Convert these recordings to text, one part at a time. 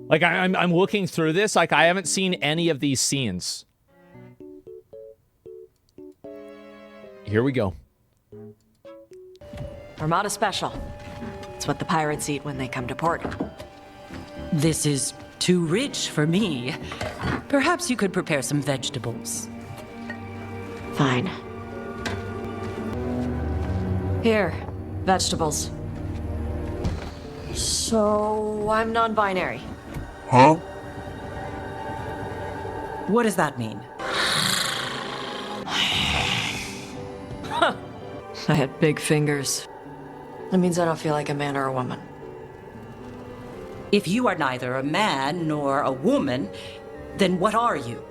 Like, I'm looking through this. Like, I haven't seen any of these scenes. Here we go. Armada Special. It's what the pirates eat when they come to port. This is too rich for me. Perhaps you could prepare some vegetables. Fine. Here, vegetables. So, I'm non-binary. Huh? What does that mean? I had big fingers. That means I don't feel like a man or a woman. If you are neither a man nor a woman, then what are you?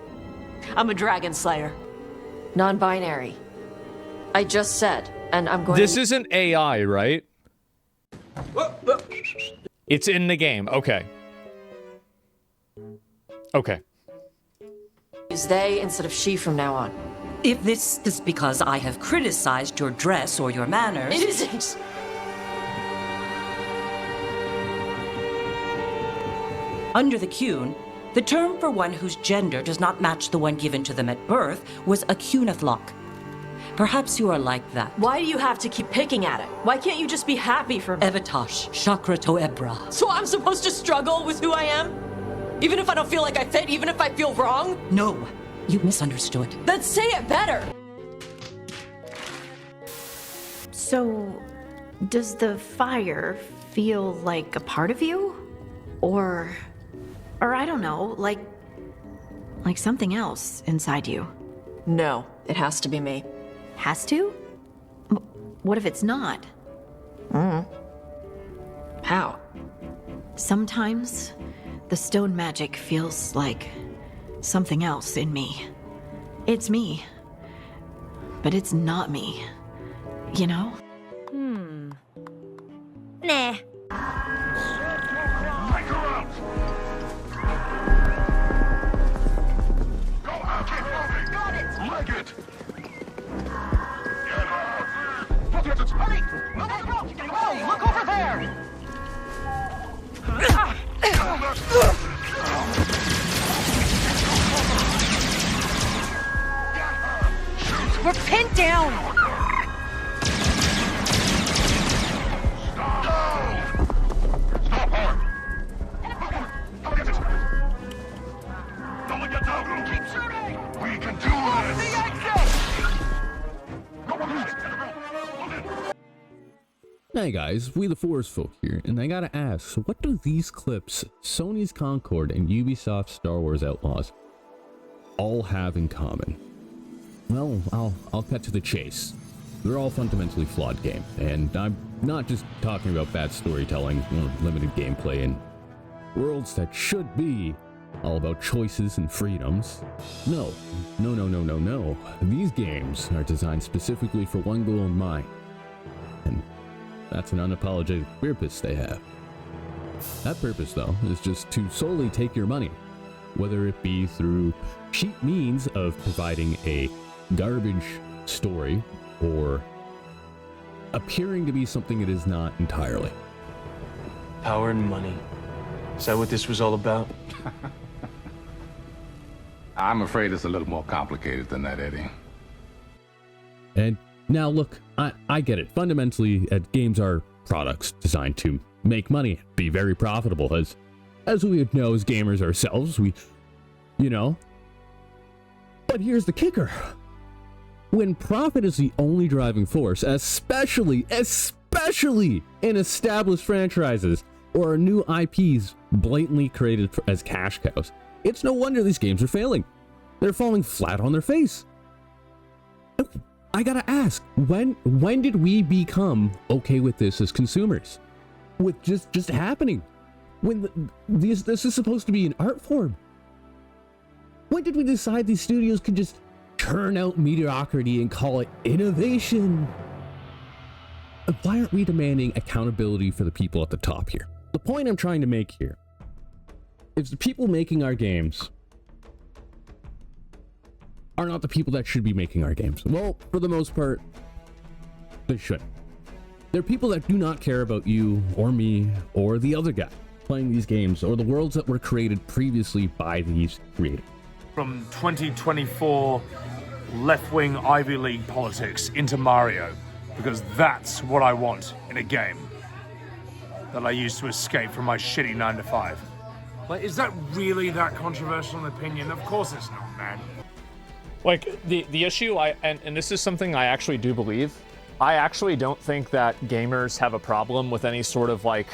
I'm a dragon slayer. Non-binary. I just said, and I'm going This isn't AI, right? It's in the game. Okay. Okay. use they instead of she from now on. If this is because I have criticized your dress or your manners... It isn't! Under the Cune, the term for one whose gender does not match the one given to them at birth was a cunithlock. Perhaps you are like that. Why do you have to keep picking at it? Why can't you just be happy for me? Evitash, chakra to ebra. So I'm supposed to struggle with who I am? Even if I don't feel like I fit, even if I feel wrong? No, you misunderstood. Then say it better! So, does the fire feel like a part of you? Or I don't know, like something else inside you? No, it has to be me. Has to? What if it's not? How? Sometimes the stone magic feels like something else in me. It's me, but it's not me. You know? Nah. Hey, look over there! We're pinned down! Stop her! Come get it! Don't get down! Keep shooting! We can do The this! exit! Go on, Hey guys, we the Forest Folk here, and I gotta ask, so what do these clips, Sony's Concord and Ubisoft's Star Wars Outlaws, all have in common? Well, I'll cut to the chase. They're all fundamentally flawed games, and I'm not just talking about bad storytelling or limited gameplay and worlds that should be all about choices and freedoms. No. These games are designed specifically for one goal in mind, and that's an unapologetic purpose they have. That purpose, though, is just to solely take your money, whether it be through cheap means of providing a garbage story or appearing to be something it is not entirely. Power and money. Is that what this was all about? I'm afraid it's a little more complicated than that, Eddie. And now look, I get it. Fundamentally, games are products designed to make money, be very profitable. As we know as gamers ourselves, you know. But here's the kicker. When profit is the only driving force, especially in established franchises or new IPs blatantly created as cash cows, it's no wonder these games are failing. They're falling flat on their face. I gotta ask, when did we become okay with this as consumers? With just happening? When this is supposed to be an art form? When did we decide these studios could just turn out mediocrity and call it innovation? Why aren't we demanding accountability for the people at the top here? The point I'm trying to make here is the people making our games are not the people that should be making our games. Well, for the most part, they shouldn't. They're people that do not care about you or me or the other guy. playing these games or the worlds that were created previously by these creators. From 2024 left-wing Ivy League politics into Mario, because that's what I want in a game that I use to escape from my shitty 9 to 5. Like, is that really that controversial an opinion? Of course it's not, man. Like, the issue, and this is something I actually do believe, I actually don't think that gamers have a problem with any sort of, like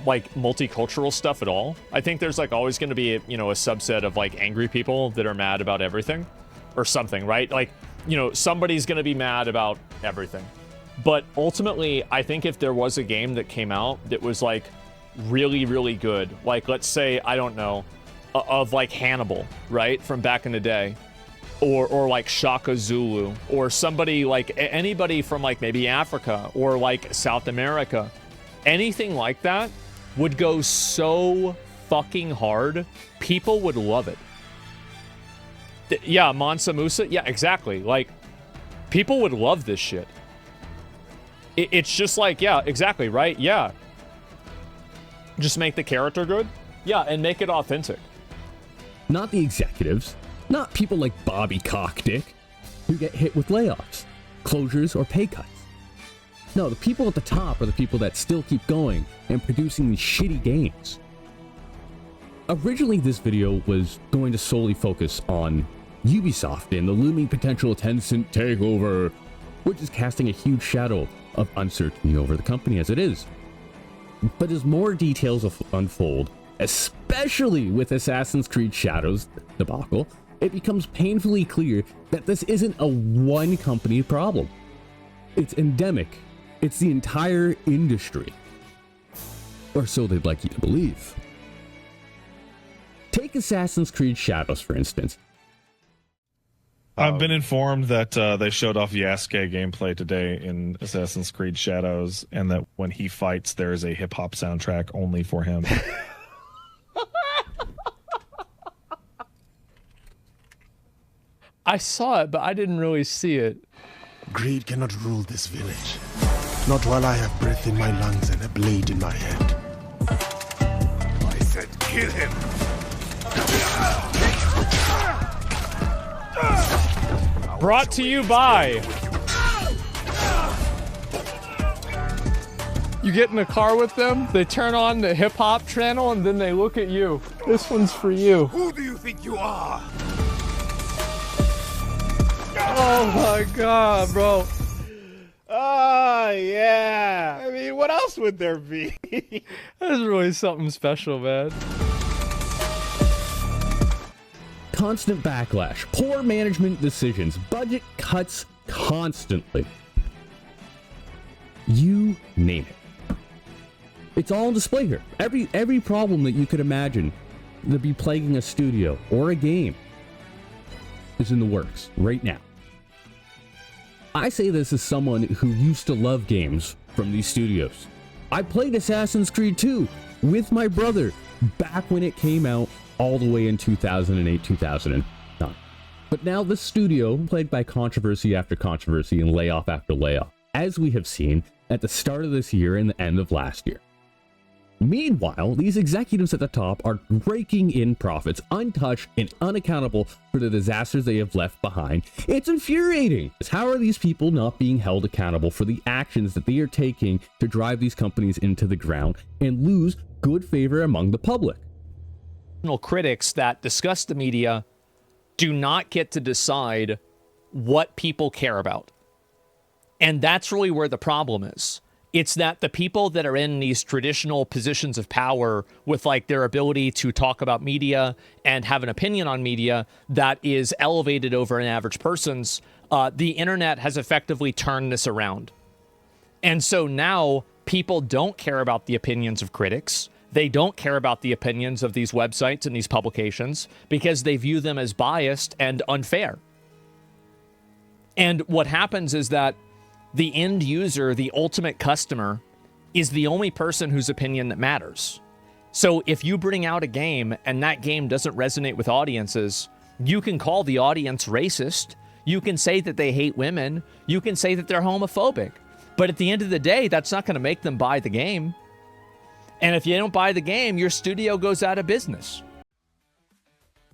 multicultural stuff at all. I think there's, like, always going to be, you know, a subset of, like, angry people that are mad about everything or something, right? Like, you know, somebody's going to be mad about everything. But ultimately, I think if there was a game that came out that was, like, really, really good, like, let's say, I don't know, of, like, Hannibal, right, from back in the day, or like Shaka Zulu, or somebody, like, anybody from, like, maybe Africa, or, like, South America, anything like that would go so fucking hard, people would love it. Yeah, Mansa Musa, yeah, exactly, like, people would love this shit. It's just like, yeah, exactly, right? Yeah. Just make the character good? Yeah, and make it authentic. Not the executives, not people like Bobby Cockdick, who get hit with layoffs, closures, or pay cuts. No, the people at the top are the people that still keep going and producing these shitty games. Originally, this video was going to solely focus on Ubisoft and the looming potential Tencent takeover, which is casting a huge shadow of uncertainty over the company as it is. But as more details unfold, especially with Assassin's Creed Shadows debacle, it becomes painfully clear that this isn't a one company problem. It's endemic. It's the entire industry. Or so they'd like you to believe. Take Assassin's Creed Shadows, for instance. I've been informed that they showed off Yasuke gameplay today in Assassin's Creed Shadows, and that when he fights, there is a hip-hop soundtrack only for him. I saw it, but I didn't really see it. Greed cannot rule this village. Not while I have breath in my lungs and a blade in my head. I said kill him! Brought to you by... You get in a car with them, they turn on the hip-hop channel, and then they look at you. This one's for you. Who do you think you are? Oh my god, bro. Oh, yeah. I mean, what else would there be? That's really something special, man. Constant backlash, poor management decisions, budget cuts constantly. You name it. It's all on display here. Every problem that you could imagine to be plaguing a studio or a game is in the works right now. I say this as someone who used to love games from these studios. I played Assassin's Creed 2 with my brother back when it came out all the way in 2008, 2009. But now this studio, plagued by controversy after controversy and layoff after layoff, as we have seen at the start of this year and the end of last year. Meanwhile, these executives at the top are raking in profits, untouched and unaccountable for the disasters they have left behind. It's infuriating. How are these people not being held accountable for the actions that they are taking to drive these companies into the ground and lose good favor among the public? Critics that discuss the media do not get to decide what people care about. And that's really where the problem is. It's that the people that are in these traditional positions of power with like their ability to talk about media and have an opinion on media that is elevated over an average person's, the internet has effectively turned this around. And so now people don't care about the opinions of critics. They don't care about the opinions of these websites and these publications because they view them as biased and unfair. And what happens is that the end user, the ultimate customer, is the only person whose opinion that matters. So if you bring out a game and that game doesn't resonate with audiences, you can call the audience racist. You can say that they hate women. You can say that they're homophobic. But at the end of the day, that's not going to make them buy the game. And if you don't buy the game, your studio goes out of business.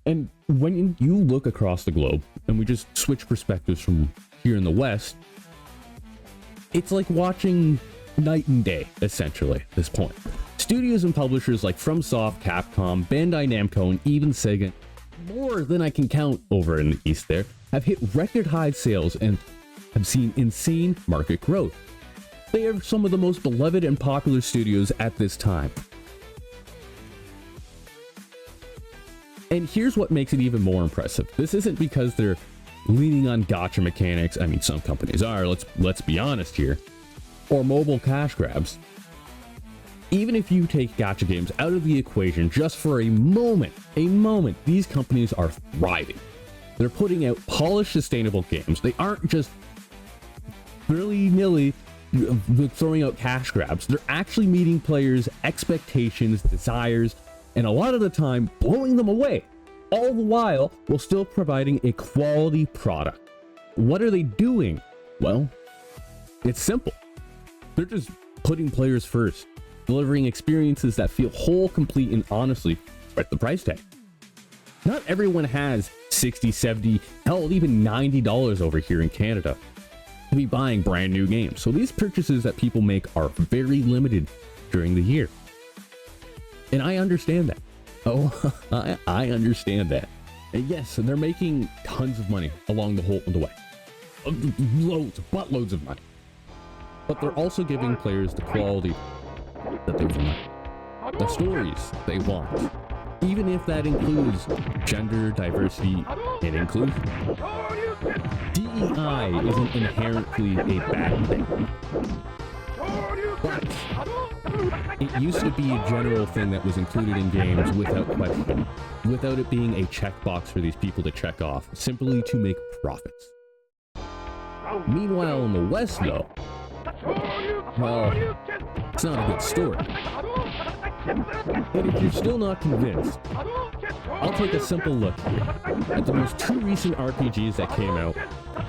And when you look across the globe, and we just switch perspectives from here in the West, it's like watching night and day, essentially, at this point. Studios and publishers like FromSoft, Capcom, Bandai Namco, and even Sega, more than I can count over in the East there, have hit record high sales and have seen insane market growth. They are some of the most beloved and popular studios at this time. And here's what makes it even more impressive. This isn't because they're leaning on gacha mechanics. I mean, some companies are, let's be honest here. Or mobile cash grabs. Even if you take gacha games out of the equation just for a moment, these companies are thriving. They're putting out polished, sustainable games. They aren't just willy-nilly throwing out cash grabs. They're actually meeting players' expectations, desires, and a lot of the time blowing them away, all the while still providing a quality product. What are they doing? Well, it's simple. They're just putting players first, delivering experiences that feel whole, complete, and honestly worth the price tag. Not everyone has $60, $70, hell, even $90 over here in Canada to be buying brand new games. So these purchases that people make are very limited during the year. And I understand that. Oh, I understand that. And yes, they're making tons of money along the way. Buttloads of money. But they're also giving players the quality that they want, the stories they want, even if that includes gender, diversity, and inclusion. DEI isn't inherently a bad thing, but it used to be a general thing that was included in games without question, without it being a checkbox for these people to check off, simply to make profits. Meanwhile, in the West, though, well, it's not a good story. But if you're still not convinced, I'll take a simple look here at the most two recent RPGs that came out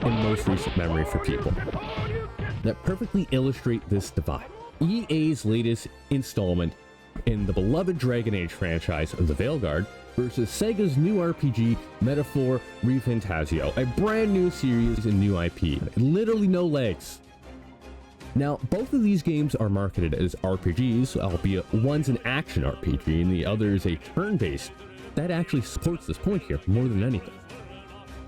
in most recent memory for people that perfectly illustrate this divide. EA's latest installment in the beloved Dragon Age franchise of the Veilguard versus Sega's new RPG, Metaphor ReFantazio, a brand new series and new IP. Literally no legs. Now, both of these games are marketed as RPGs, albeit one's an action RPG and the other is a turn-based. That actually supports this point here more than anything.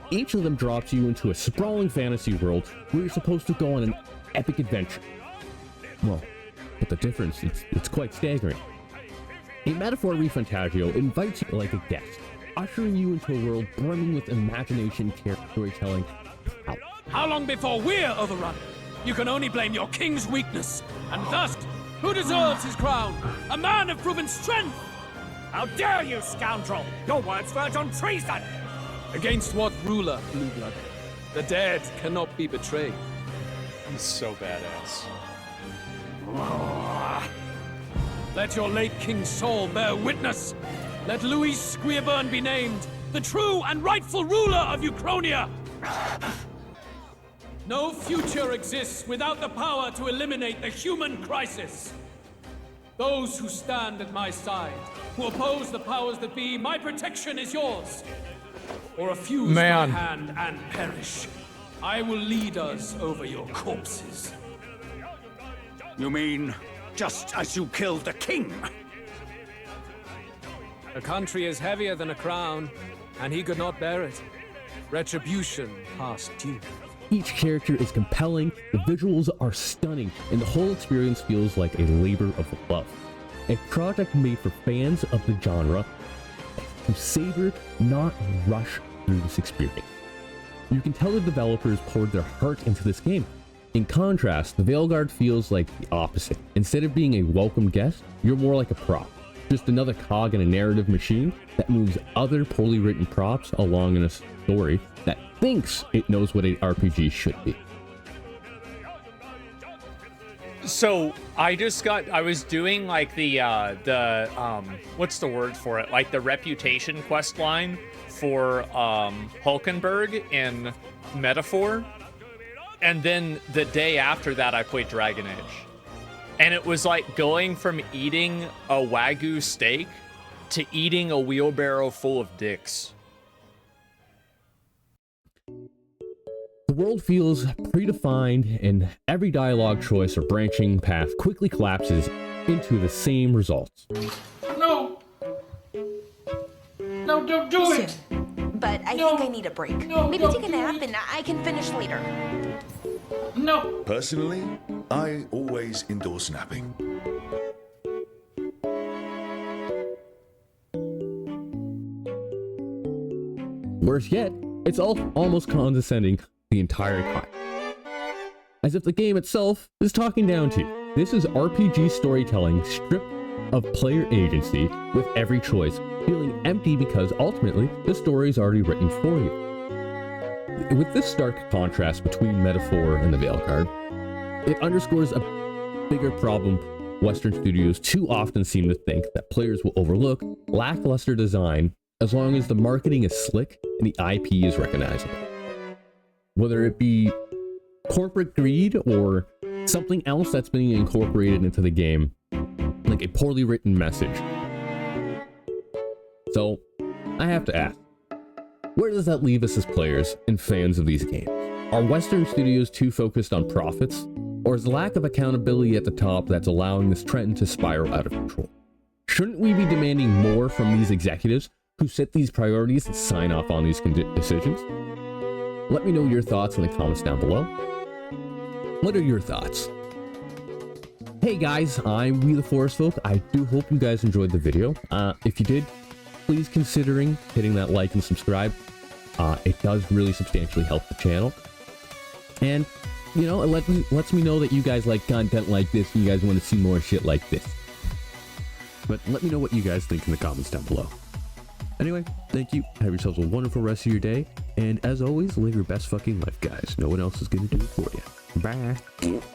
Each of them drops you into a sprawling fantasy world where you're supposed to go on an epic adventure. Well, but the difference, it's quite staggering. A Metaphor ReFantazio invites you like a guest, ushering you into a world brimming with imagination, storytelling. How long before we're overrun? You can only blame your king's weakness. And thus, who deserves his crown? A man of proven strength! How dare you, scoundrel! Your words verge on treason! Against what ruler, Blueblood? The dead cannot be betrayed. He's so badass. Let your late king's soul bear witness. Let Louis Squeerburn be named the true and rightful ruler of Uchronia. No future exists without the power to eliminate the human crisis. Those who stand at my side, who oppose the powers that be, my protection is yours. Or refuse my hand and perish. I will lead us over your corpses. You mean, just as you killed the king? A country is heavier than a crown, and he could not bear it. Retribution past due. Each character is compelling, the visuals are stunning, and the whole experience feels like a labor of love. A project made for fans of the genre to savor, not rush through this experience. You can tell the developers poured their heart into this game. In contrast, the Veilguard feels like the opposite. Instead of being a welcome guest, you're more like a prop. Just another cog in a narrative machine that moves other poorly written props along in a story that thinks it knows what an RPG should be. So I was doing like the what's the word for it? Like the reputation quest line for Hulkenberg in Metaphor. And then the day after that I played Dragon Age. And it was like going from eating a Wagyu steak to eating a wheelbarrow full of dicks. The world feels predefined, and every dialogue choice or branching path quickly collapses into the same results. No! No, don't do it! But I think I need a break. Maybe take a nap and I can finish later. No! Personally, I always endorse napping. Worse yet, it's almost condescending the entire time. As if the game itself is talking down to you. This is RPG storytelling stripped of player agency, with every choice feeling empty because ultimately the story is already written for you. With this stark contrast between Metaphor and the Veilguard, it underscores a bigger problem Western studios too often seem to think that players will overlook: lackluster design as long as the marketing is slick and the IP is recognizable. Whether it be corporate greed or something else that's being incorporated into the game, like a poorly written message. So, I have to ask, where does that leave us as players and fans of these games? Are Western studios too focused on profits, or is the lack of accountability at the top that's allowing this trend to spiral out of control? Shouldn't we be demanding more from these executives who set these priorities and sign off on these decisions? Let me know your thoughts in the comments down below. What are your thoughts? Hey guys, I'm We the Forest Folk. I do hope you guys enjoyed the video. If you did, please considering hitting that like and subscribe. It does really substantially help the channel. And, you know, it lets me know that you guys like content like this and you guys want to see more shit like this. But let me know what you guys think in the comments down below. Anyway, thank you. Have yourselves a wonderful rest of your day. And as always, live your best fucking life, guys. No one else is going to do it for you. Bye.